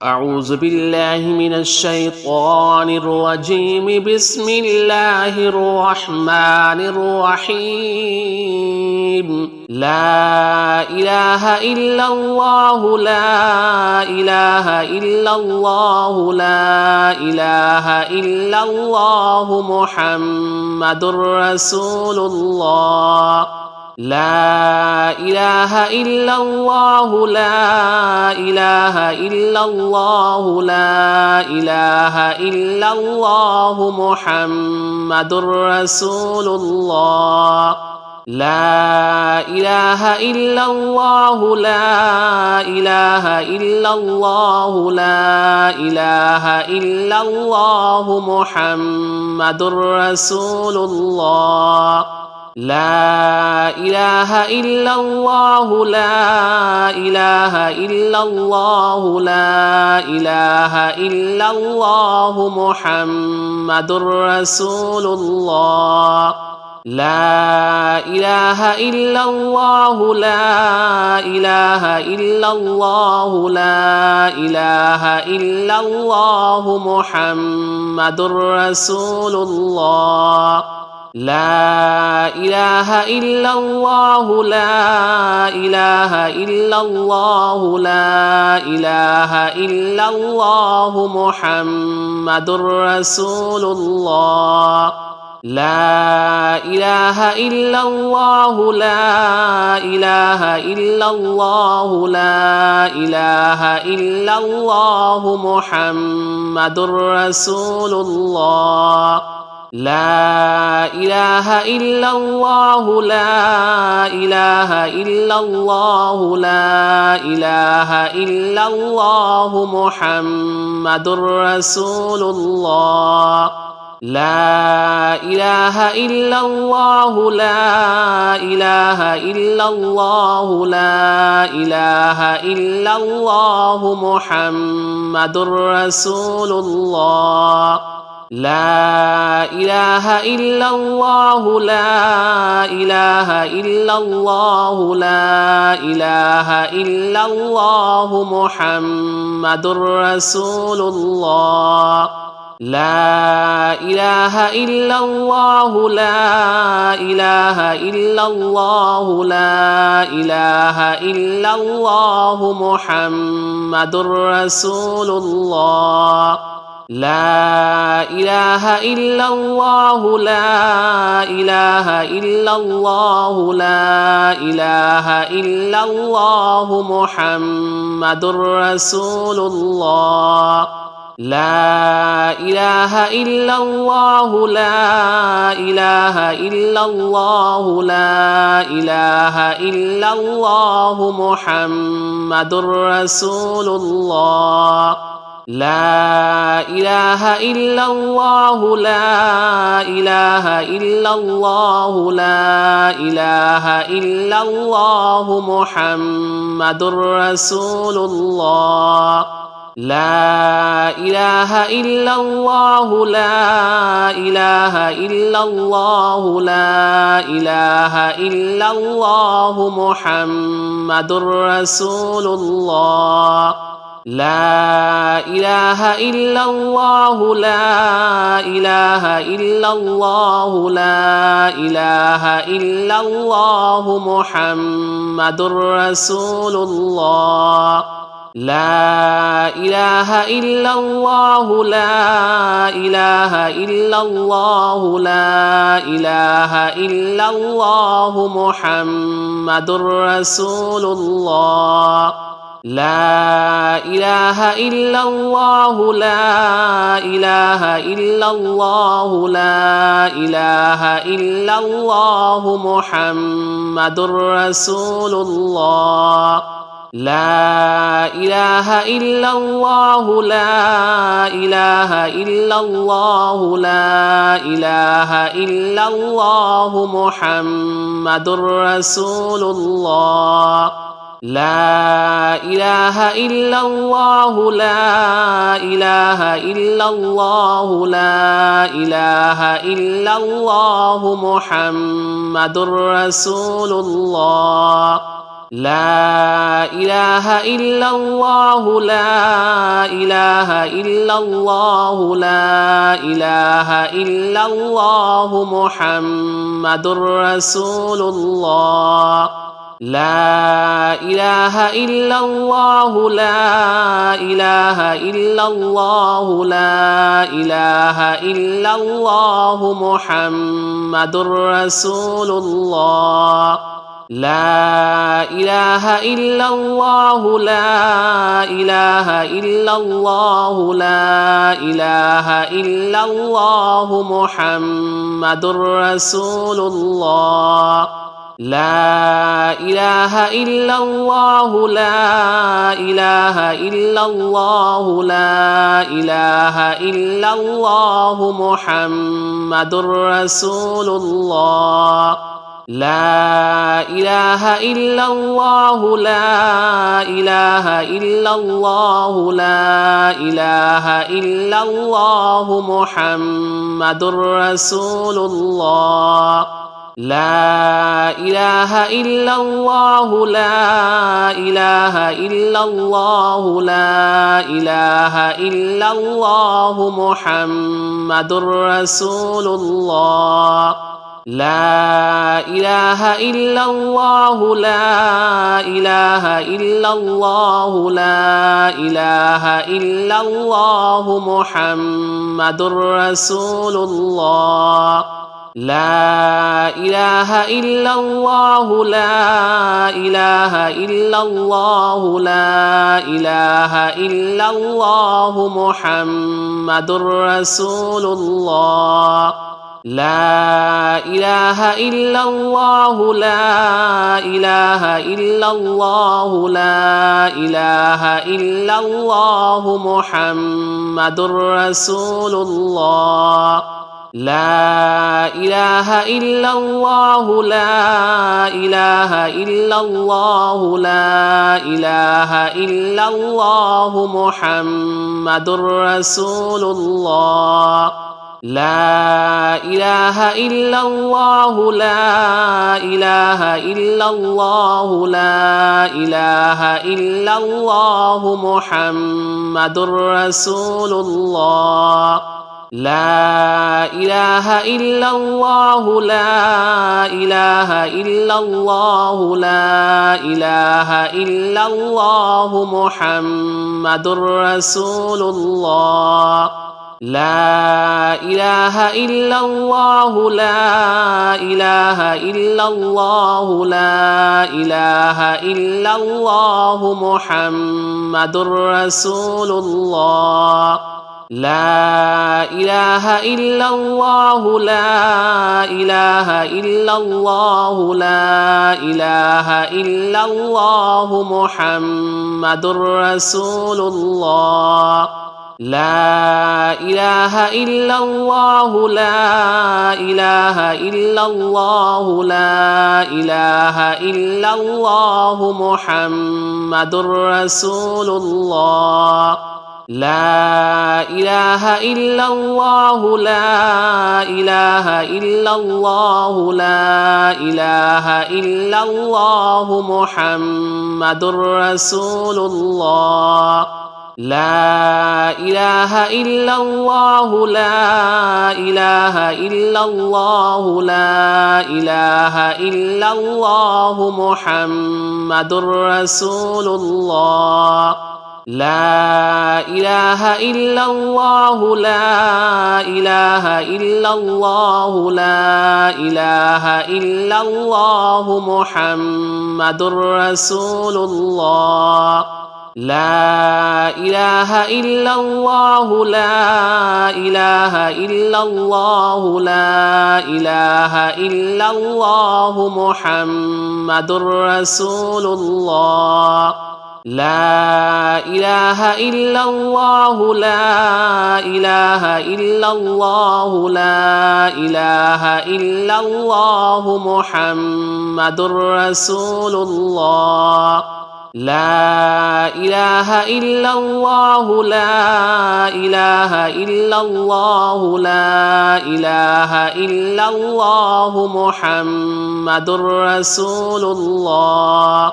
أعوذ بالله من الشيطان الرجيم بسم الله الرحمن الرحيم لا إله إلا الله لا إله إلا الله لا إله إلا الله محمد رسول الله لا إله إلا الله لا إله إلا الله لا إله إلا الله محمد رسول الله لا إله إلا الله لا إله إلا الله لا إله إلا الله محمد رسول الله لا إله إلا الله لا إله إلا الله لا إله إلا الله محمد رسول الله لا إله إلا الله لا إله إلا الله لا إله إلا الله محمد رسول الله لا إله إلا الله لا إله إلا الله لا إله إلا الله محمد رسول الله لا إله إلا الله لا إله إلا الله لا إله إلا الله محمد رسول الله لا إله إلا الله لا إله إلا الله لا إله إلا الله محمد رسول الله لا إله إلا الله لا إله إلا الله لا إله إلا الله محمد رسول الله لا إله إلا الله لا إله إلا الله لا إله إلا الله محمد رسول الله لا إله إلا الله لا إله إلا الله لا إله إلا الله محمد رسول الله لا إله إلا الله لا إله إلا الله لا إله إلا الله محمد رسول الله لا إله إلا الله لا إله إلا الله لا إله إلا الله محمد رسول الله لا إله إلا الله لا إله إلا الله لا إله إلا الله محمد رسول الله لا إله إلا الله لا إله إلا الله لا إله إلا الله محمد رسول الله لا إله إلا الله لا إله إلا الله لا إله إلا الله محمد رسول الله لا إله إلا الله لا إله إلا الله لا إله إلا الله محمد رسول الله لا إله إلا الله لا إله إلا الله لا إله إلا الله محمد رسول الله لا إله إلا الله لا إله إلا الله لا إله إلا الله محمد رسول الله لا إله إلا الله لا إله إلا الله لا إله إلا الله محمد رسول الله لا إله إلا الله لا إله إلا الله لا إله إلا الله محمد رسول الله لا إله إلا الله لا إله إلا الله لا إله إلا الله محمد رسول الله لا إله إلا الله لا إله إلا الله لا إله إلا الله محمد رسول الله لا إله إلا الله لا إله إلا الله لا إله إلا الله محمد رسول الله لا إله إلا الله لا إله إلا الله لا إله إلا الله محمد رسول الله لا إله إلا الله لا إله إلا الله لا إله إلا الله محمد رسول الله لا إله إلا الله لا إله إلا الله لا إله إلا الله محمد رسول الله لا إله إلا الله لا إله إلا الله لا إله إلا الله محمد رسول الله لا إله إلا الله لا إله إلا الله لا إله إلا الله محمد رسول الله لا إله إلا الله لا إله إلا الله لا إله إلا الله محمد رسول الله لا إله إلا الله لا إله إلا الله لا إله إلا الله محمد رسول الله لا إله إلا الله لا إله إلا الله لا إله إلا الله محمد رسول الله لا إله إلا الله لا إله إلا الله لا إله إلا الله محمد رسول الله لا إله إلا الله لا إله إلا الله لا إله إلا الله محمد رسول الله لا إله إلا الله لا إله إلا الله لا إله إلا الله محمد رسول الله لا إله إلا الله لا إله إلا الله لا إله إلا الله محمد رسول الله لا إله إلا الله لا إله إلا الله لا إله إلا الله محمد رسول الله لا إله إلا الله لا إله إلا الله لا إله إلا الله محمد رسول الله لا إله إلا الله لا إله إلا الله لا إله إلا الله محمد رسول الله لا إله إلا الله لا إله إلا الله لا إله إلا الله محمد رسول الله لا إله إلا الله لا إله إلا الله لا إله إلا الله محمد رسول الله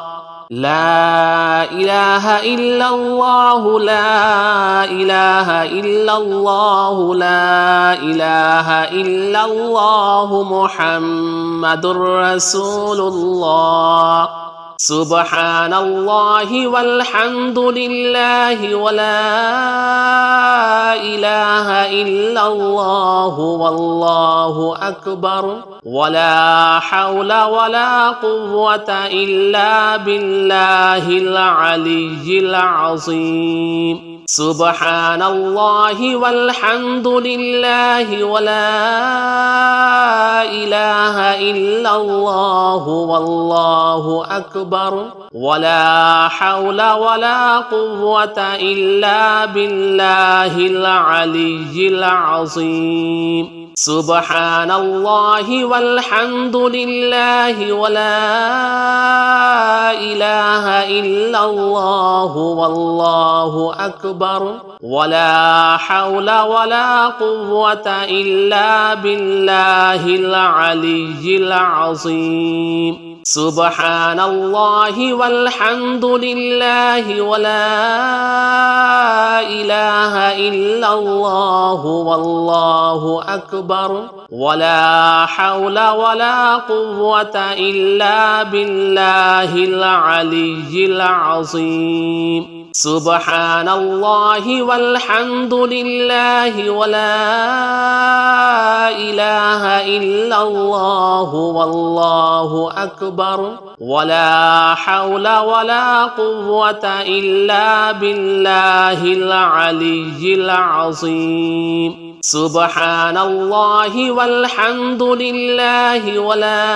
لا إله إلا الله لا إله إلا الله لا إله إلا الله محمد رسول الله سبحان الله والحمد لله ولا إله إلا الله والله أكبر ولا حول ولا قوة إلا بالله العلي العظيم سبحان الله والحمد لله ولا إله إلا الله والله أكبر ولا حول ولا قوة إلا بالله العلي العظيم سبحان الله والحمد لله ولا إله إلا الله والله أكبر ولا حول ولا قوة إلا بالله العلي العظيم سبحان الله والحمد لله ولا إله إلا الله والله أكبر ولا حول ولا قوة إلا بالله العلي العظيم سبحان الله والحمد لله ولا إله إلا الله والله أكبر ولا حول ولا قوة إلا بالله العلي العظيم سبحان الله والحمد لله ولا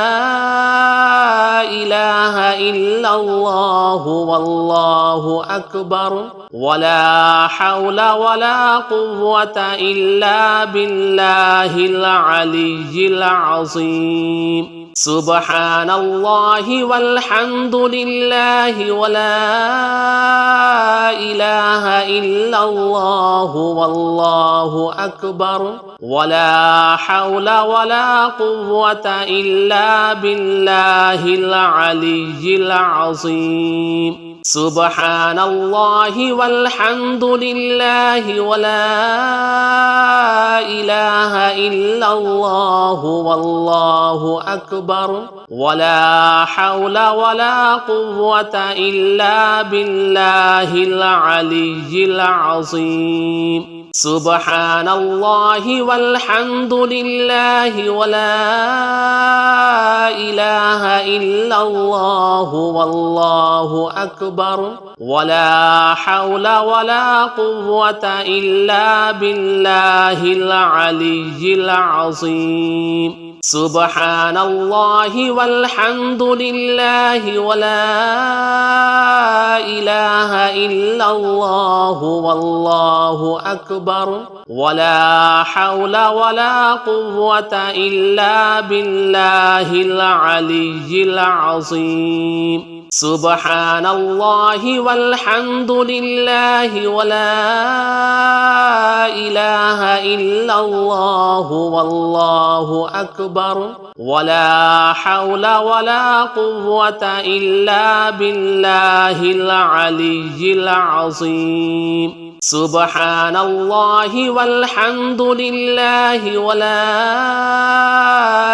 إله إلا الله والله أكبر ولا حول ولا قوة إلا بالله العلي العظيم سبحان الله والحمد لله ولا إله إلا الله والله أكبر ولا حول ولا قوة إلا بالله العلي العظيم سبحان الله والحمد لله ولا إله إلا الله والله أكبر ولا حول ولا قوة إلا بالله العلي العظيم سبحان الله والحمد لله ولا إله إلا الله والله أكبر ولا حول ولا قوة إلا بالله العلي العظيم سبحان الله والحمد لله ولا إله إلا الله والله أكبر ولا حول ولا قوة إلا بالله العلي العظيم سبحان الله والحمد لله ولا إله إلا الله والله أكبر ولا حول ولا قوة إلا بالله العلي العظيم سبحان الله والحمد لله ولا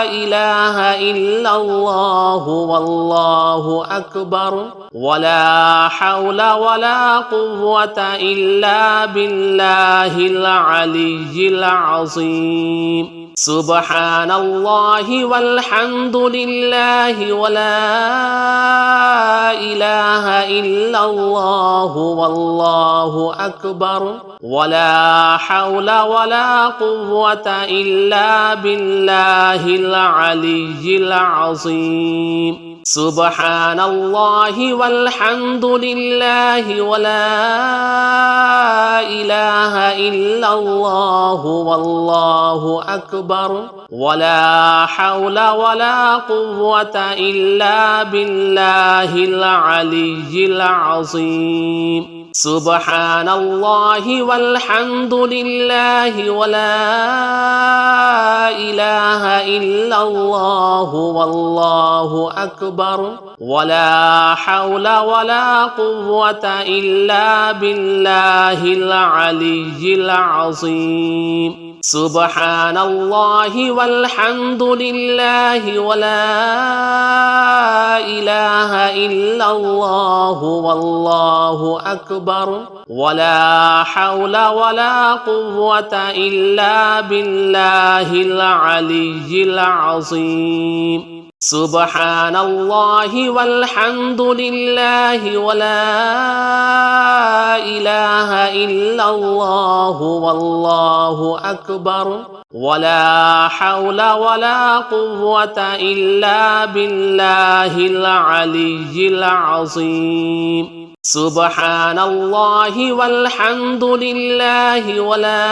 إله إلا الله والله أكبر ولا حول ولا قوة إلا بالله العلي العظيم سبحان الله والحمد لله ولا إله إلا الله والله أكبر ولا حول ولا قوة إلا بالله العلي العظيم سبحان الله والحمد لله ولا إله إلا الله والله أكبر ولا حول ولا قوة إلا بالله العلي العظيم سبحان الله والحمد لله ولا إله إلا الله والله أكبر ولا حول ولا قوة إلا بالله العلي العظيم سبحان الله والحمد لله ولا إله إلا الله والله أكبر ولا حول ولا قوة إلا بالله العلي العظيم سبحان الله والحمد لله ولا إله إلا الله والله أكبر ولا حول ولا قوة إلا بالله العلي العظيم سبحان الله والحمد لله ولا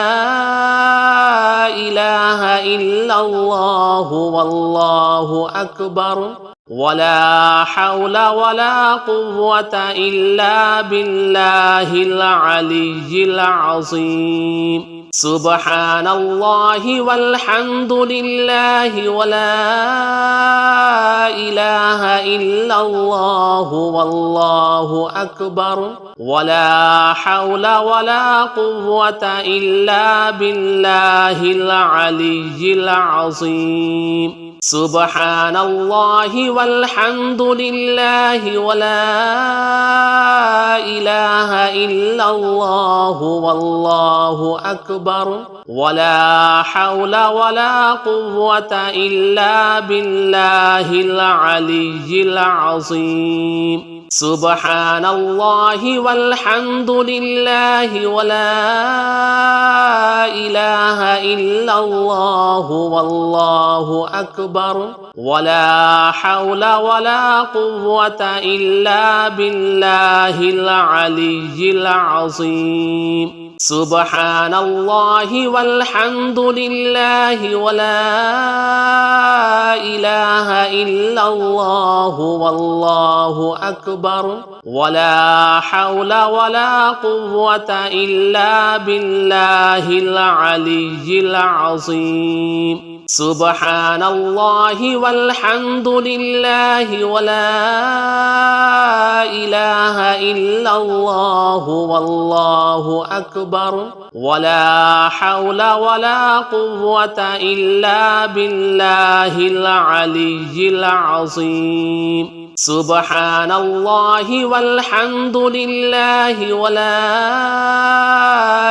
إله إلا الله والله أكبر ولا حول ولا قوة إلا بالله العلي العظيم سبحان الله والحمد لله ولا إله إلا الله والله أكبر ولا حول ولا قوة إلا بالله العلي العظيم سبحان الله والحمد لله ولا إله إلا الله والله أكبر ولا حول ولا قوة إلا بالله العلي العظيم سبحان الله والحمد لله ولا إله إلا الله والله أكبر ولا حول ولا قوة إلا بالله العلي العظيم سبحان الله والحمد لله ولا إله إلا الله والله أكبر ولا حول ولا قوة إلا بالله العلي العظيم سبحان الله والحمد لله ولا إله إلا الله والله أكبر ولا حول ولا قوة إلا بالله العلي العظيم سبحان الله والحمد لله ولا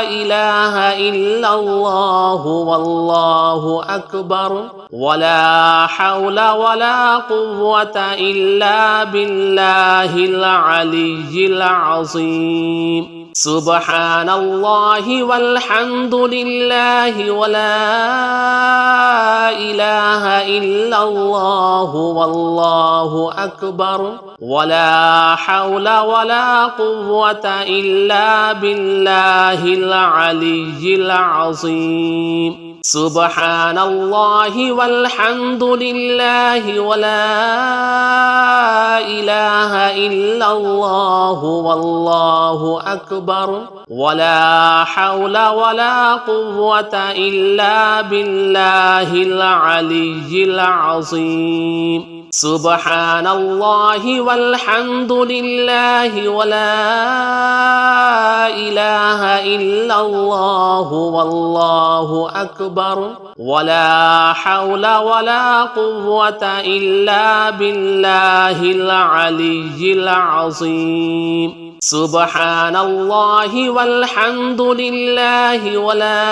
إله إلا الله والله أكبر ولا حول ولا قوة إلا بالله العلي العظيم سبحان الله والحمد لله ولا إله إلا الله والله أكبر ولا حول ولا قوة إلا بالله العلي العظيم سبحان الله والحمد لله ولا إله إلا الله والله أكبر ولا حول ولا قوة إلا بالله العلي العظيم سبحان الله والحمد لله ولا إله إلا الله والله أكبر ولا حول ولا قوة إلا بالله العلي العظيم سبحان الله والحمد لله ولا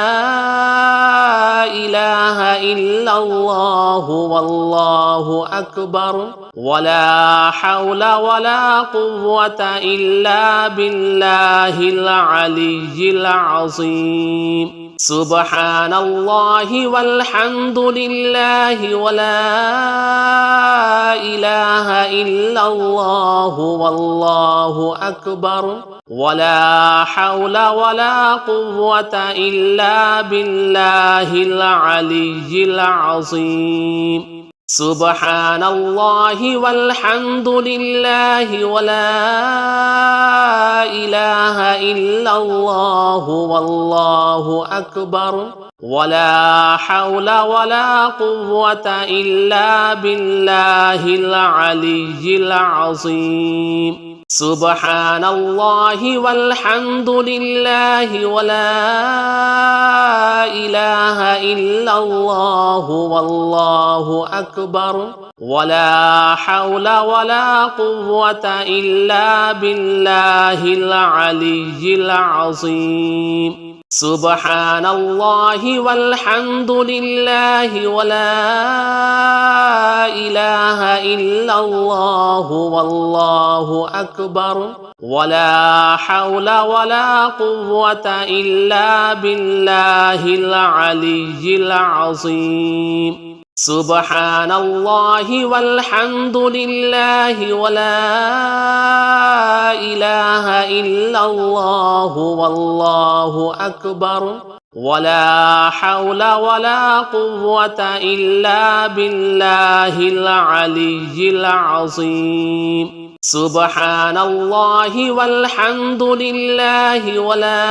إله إلا الله والله أكبر ولا حول ولا قوة إلا بالله العلي العظيم سبحان الله والحمد لله ولا إله إلا الله والله أكبر ولا حول ولا قوة إلا بالله العلي العظيم سبحان الله والحمد لله ولا إله إلا الله والله أكبر ولا حول ولا قوة إلا بالله العلي العظيم سبحان الله والحمد لله ولا إله إلا الله والله أكبر ولا حول ولا قوة إلا بالله العلي العظيم سبحان الله والحمد لله ولا إله إلا الله والله أكبر ولا حول ولا قوة إلا بالله العلي العظيم سبحان الله والحمد لله ولا إله إلا الله والله أكبر ولا حول ولا قوة إلا بالله العلي العظيم سبحان الله والحمد لله ولا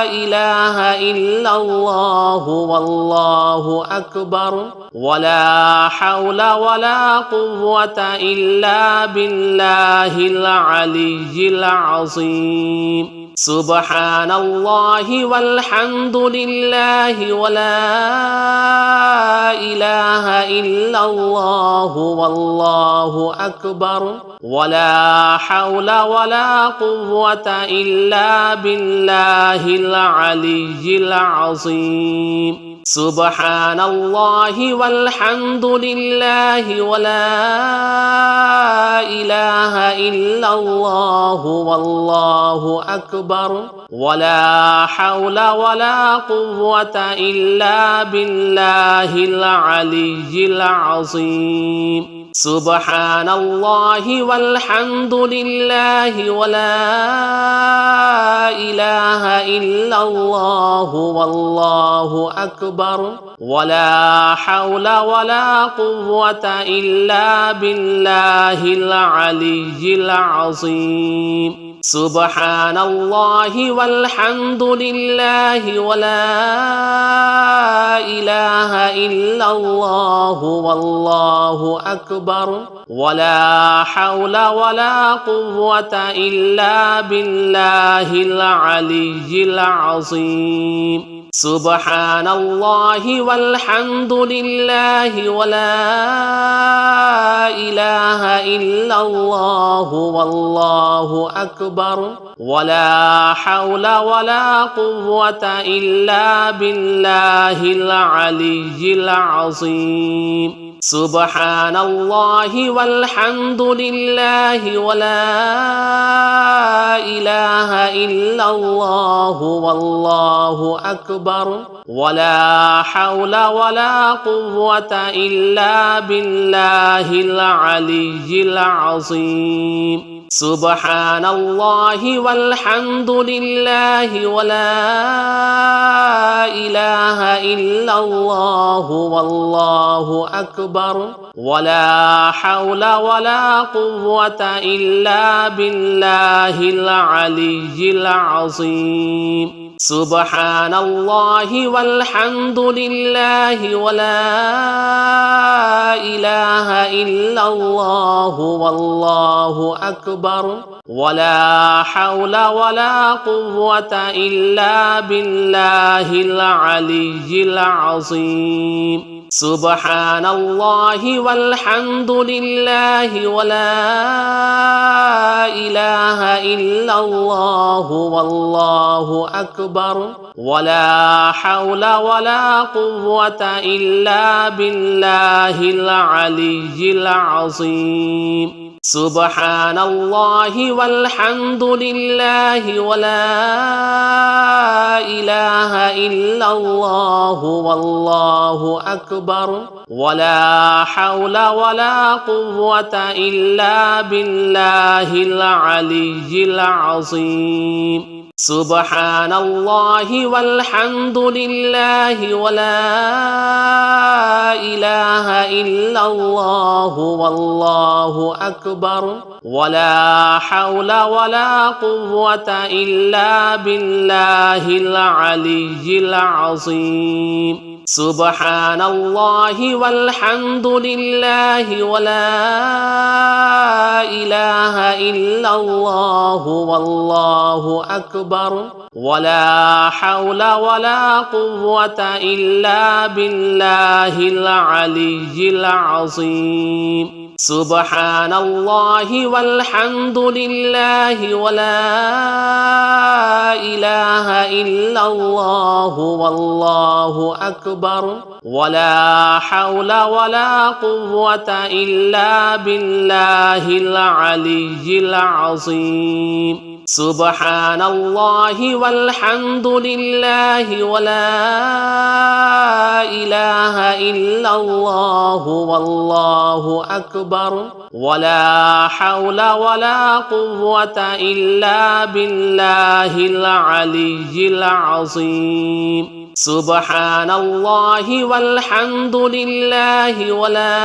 إله إلا الله والله أكبر ولا حول ولا قوة إلا بالله العلي العظيم سبحان الله والحمد لله ولا إله إلا الله والله أكبر ولا حول ولا قوة إلا بالله العلي العظيم سبحان الله والحمد لله ولا إله إلا الله والله أكبر ولا حول ولا قوة إلا بالله العلي العظيم سبحان الله والحمد لله ولا إله إلا الله والله أكبر ولا حول ولا قوة إلا بالله العلي العظيم سبحان الله والحمد لله ولا إله إلا الله والله أكبر ولا حول ولا قوة إلا بالله العلي العظيم سبحان الله والحمد لله ولا إله إلا الله والله أكبر ولا حول ولا قوة إلا بالله العلي العظيم سبحان الله والحمد لله ولا إله إلا الله والله أكبر ولا حول ولا قوة إلا بالله العلي العظيم سبحان الله والحمد لله ولا إله إلا الله والله أكبر ولا حول ولا قوة إلا بالله العلي العظيم سبحان الله والحمد لله ولا إله إلا الله والله أكبر ولا حول ولا قوة إلا بالله العلي العظيم سبحان الله والحمد لله ولا إله إلا الله والله أكبر ولا حول ولا قوة إلا بالله العلي العظيم سبحان الله والحمد لله ولا إله إلا الله والله أكبر ولا حول ولا قوة إلا بالله العلي العظيم سبحان الله والحمد لله ولا إله إلا الله والله أكبر ولا حول ولا قوة إلا بالله العلي العظيم سبحان الله والحمد لله ولا إله إلا الله والله أكبر ولا حول ولا قوة إلا بالله العلي العظيم سبحان الله والحمد لله ولا إله إلا الله والله أكبر ولا حول ولا قوة إلا بالله العلي العظيم سبحان الله والحمد لله ولا إله إلا الله والله أكبر ولا حول ولا قوة إلا بالله العلي العظيم سبحان الله والحمد لله ولا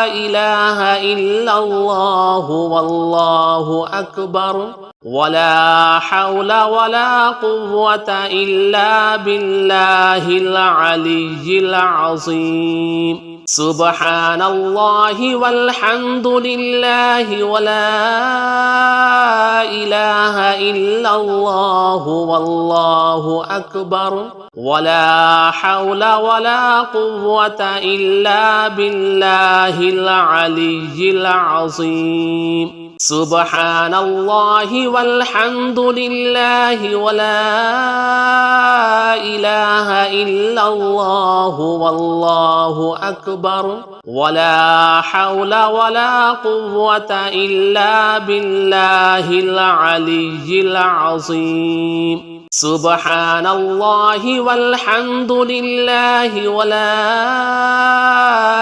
إله إلا الله والله أكبر ولا حول ولا قوة إلا بالله العلي العظيم سبحان الله والحمد لله ولا إله إلا الله والله أكبر ولا حول ولا قوة إلا بالله العلي العظيم سبحان الله والحمد لله ولا إله إلا الله والله أكبر ولا حول ولا قوة إلا بالله العلي العظيم سبحان الله والحمد لله ولا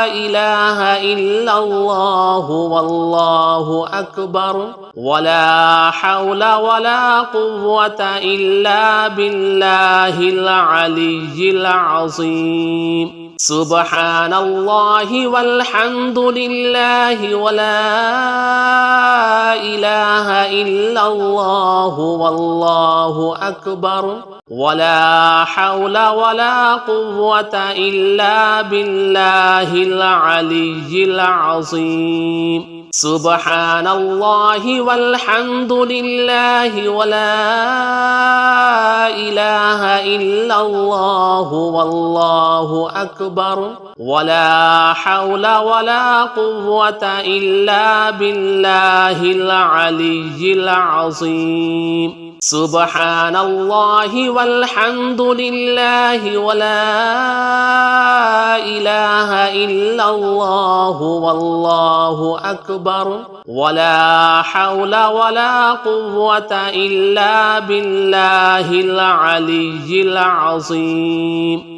إله إلا الله والله أكبر ولا حول ولا قوة إلا بالله العلي العظيم سبحان الله والحمد لله ولا إله إلا الله والله أكبر ولا حول ولا قوة إلا بالله العلي العظيم سبحان الله والحمد لله ولا إله إلا الله والله أكبر ولا حول ولا قوة إلا بالله العلي العظيم سبحان الله والحمد لله ولا إله إلا الله والله أكبر ولا حول ولا قوة إلا بالله العلي العظيم